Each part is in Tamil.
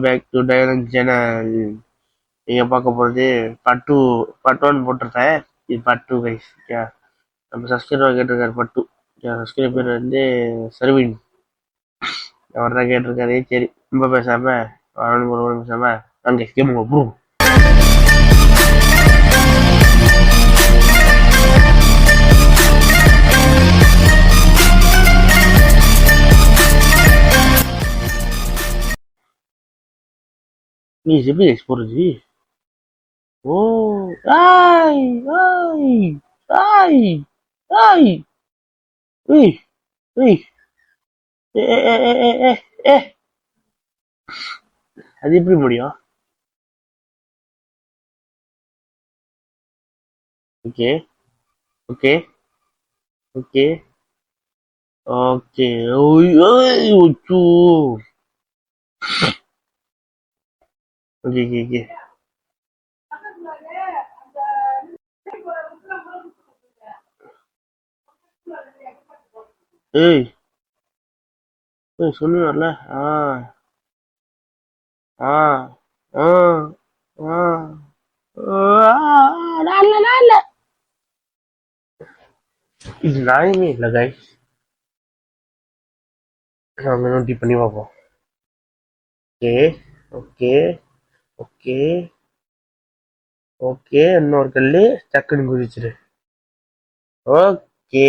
Back to direct channel. நீங்க பார்க்க போறது பார்ட் டூ. பார்ட் ஒன் போட்டிருக்கேன். இது பார்ட் டூ கைஸ். நம்ம சப்ஸ்கிரைபர் கேட்டிருக்காரு பார்ட் டூ. சப்ஸ்கிரைபர் வந்து சர்வின் அவர் தான் கேட்டிருக்காரு. சரி ரொம்ப பேசாம பேசாம அங்கே கேமுங்க ப்ரூ. நீ எப்படி கைஸ் போறது? ஓ ஆய் ஆய் ஆய் ஆய் ஏய் ஏய் ஏ ஏ ஏ ஏ ஏ ஏ. அது எப்படி முடியும்? Okay okay okay okay. ஓய் ஓய் ஓச்சோ. Okay okay okay. ஏய் ஏய் சொல்லுவார்ல. ஆ ஆ ஆ ஆ இல்ல. இது நியாயமே இல்லை கைஸ். நாங்க நோட்டி பண்ணி பார்ப்போம். Okay okay okay okay. இன்னொரு கல்லு டக்குன்னு குதிச்சிரு. ஓகே.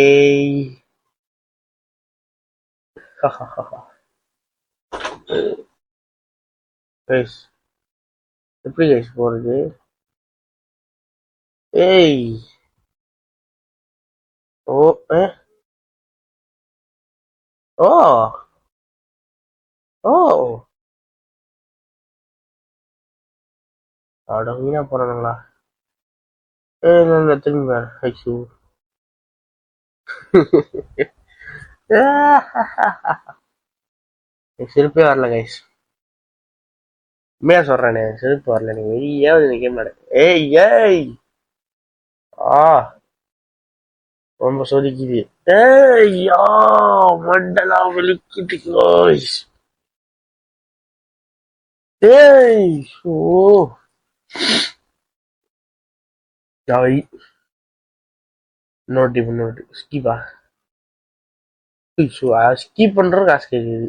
கைஸ் எப்படி கைஸ் போறது? ஏய் ஓ ஏ ஓ ஓ அட வீணா போறானுங்களா? ஏய் இல்ல திரும்பி பாரு ஐசு. சிரிப்பே வரல கைஸ். உண்மையா சொல்றேனே சிரிப்பு வரல. நீங்க வெளியே வந்து கேம் விளையாடு. ஏய் ஏய் ஆ ரொம்ப சொதிக்குது. ஏய் யா மண்டலா வலிக்குது கைஸ். ஏய் ஓ ஜாய் இன்னொரு ஸ்கீப்பா. ஸ்கீப் பண்றது காசு கேக்குது.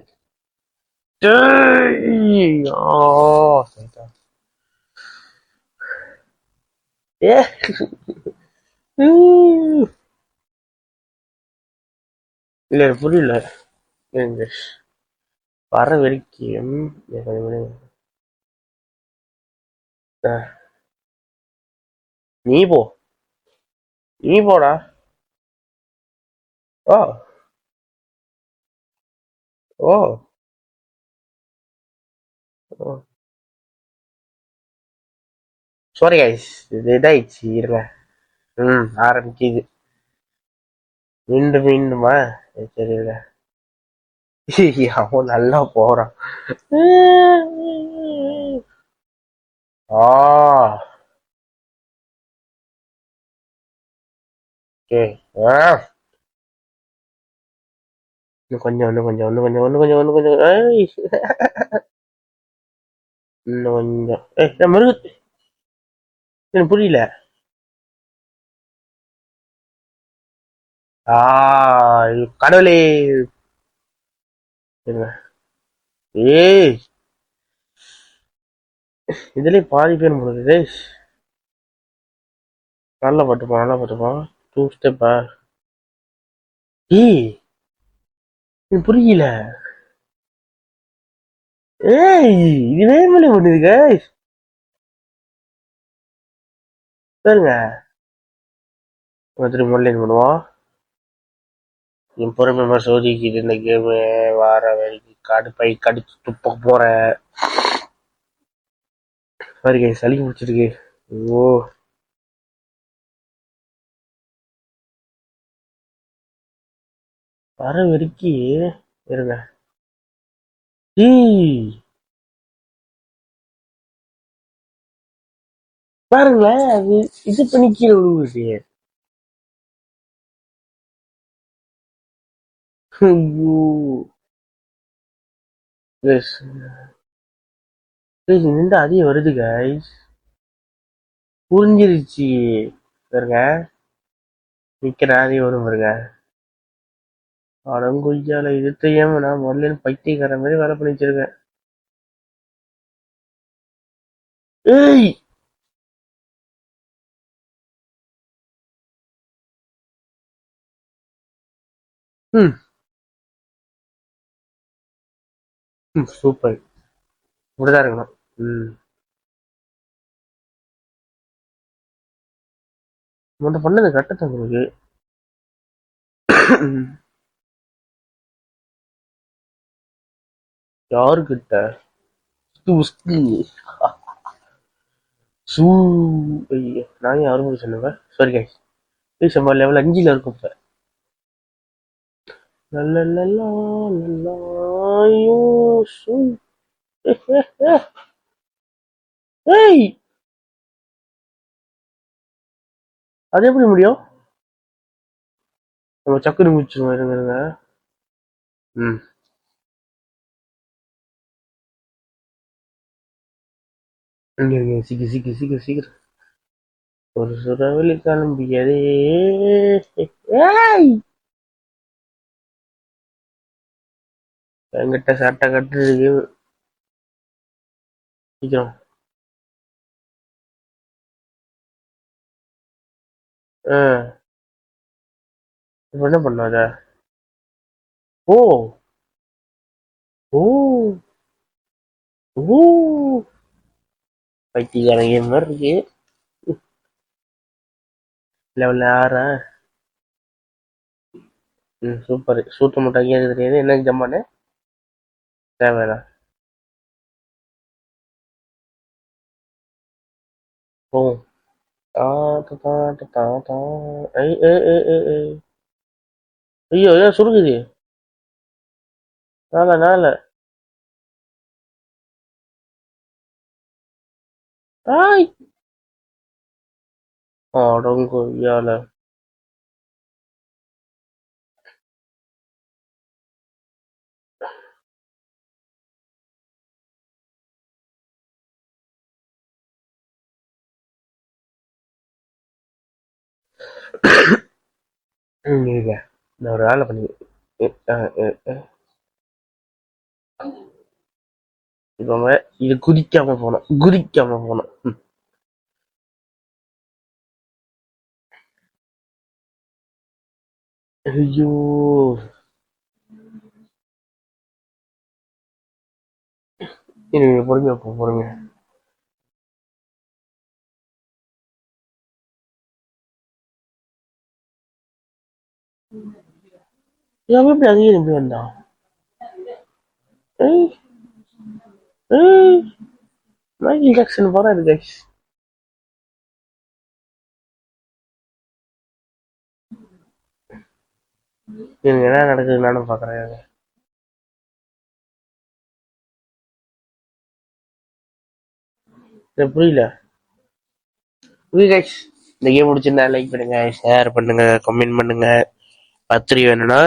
ஏய் ஆ ஏ இல்ல புரியல. வர வரைக்கும் நீ போ நீ போடா. ஓ ஓ சாரி கைஸ் இது இதாயிடுச்சு இருங்க. ஆரம்பிக்குது மீண்டும் மீண்டுமா? சரி இருங்க. அவன் நல்லா போறான். ஆ ஓகே. இன்னும் கொஞ்சம் ஏய், இன்னும் கொஞ்சம் மிருக எனக்கு புரியல. கடவுளே இருங்க. ஏய் இதுலயே பாதி பேர் முடியுது. நல்லா பட்டுப்பான் டூ ஸ்டெப்பா. ஏய் எனக்கு புரியல. ஏய் இது நேர்மலை பண்ணுது கைஸ் பாருங்க. திரும்ப ஆன்லைன் பண்ணுவோம். என் பொறுமை சோதிக்குது இந்த கேமு. வார வரைக்கும் கடுப்பை கடிச்சு துப்ப போறேன். பாரு கைஸ் சளி பிடிச்சிருக்கு. ஓ வர வரைக்கும் இருங்க. பாருங்களேன் அது இது பண்ணி கீழே விழுவுது. ஐயோ கைஸ் நின்று அதே வருது கைஸ். புரிஞ்சிருச்சு பாருங்க. நிக்கிற அதே வரும் பாருங்க. அடங்கொய்யால இது தெரியாம நான் முதல்ல பைத்தியக்கார மாதிரி வேலை பண்ணி வச்சிருக்கேன். ஏய் ம் சூப்பர். இப்படிதான் இருக்கணும். முன்ன பண்ணது கட்டத்தான் உங்களுக்கு. யாருக்கிட்ட சூ ஐயோ நான் யாரும் சொன்னேன். Sorry guys. ப்ளீஸ் நம்ம லெவல் 5ல இருக்கும் இப்ப. ஏய் அது எப்படி முடியும்? நம்ம சக்குனு முடிச்சிருவோம். இருங்க இருங்க. ம் இங்க சீக்கிரம் சீக்கிரம் சீக்கிரம் சீக்கிரம். ஒரு சுறவெளி கிளம்பியதே. ஏய் என்கிட்ட சட்டை கட்டுறதுக்கு சீக்கிரம். இப்ப என்ன பண்ணாத? ஓ ஓ ஓ பைத்தியக்கார கேம் மாதிரி இருக்கு. லெவல் 6. சூப்பர். சூத்த மட்டும் அங்கேயே தெரியாது. என்ன ஜம்மானு தேவையில்ல. போவோம். ஐயோ ஏன் சுருங்குது? நாள நாள ஆய் அடங்கொய்யால. இருங்க நான் ஒரு வேலை பண்ணி இப்போ இது குதிக்காம போனோம் குதிக்காம போனோம். ஐயோ இருங்க பொறுமையா போ பொறுமையா. அவன் எப்படி அங்கேயே நம்பி வந்தான்? ஏய் ஏய் மைக்கேல் ஜாக்சன் போறாரு கைஸ். எனக்கு என்ன நடக்குது நானும் பாக்குறேன். புரியல. ஓகே கைஸ் இந்த கேம் பிடிச்சிருந்தா லைக் பண்ணுங்க, ஷேர் பண்ணுங்க, கமெண்ட் பண்ணுங்க. பத்திரி வேணும்னா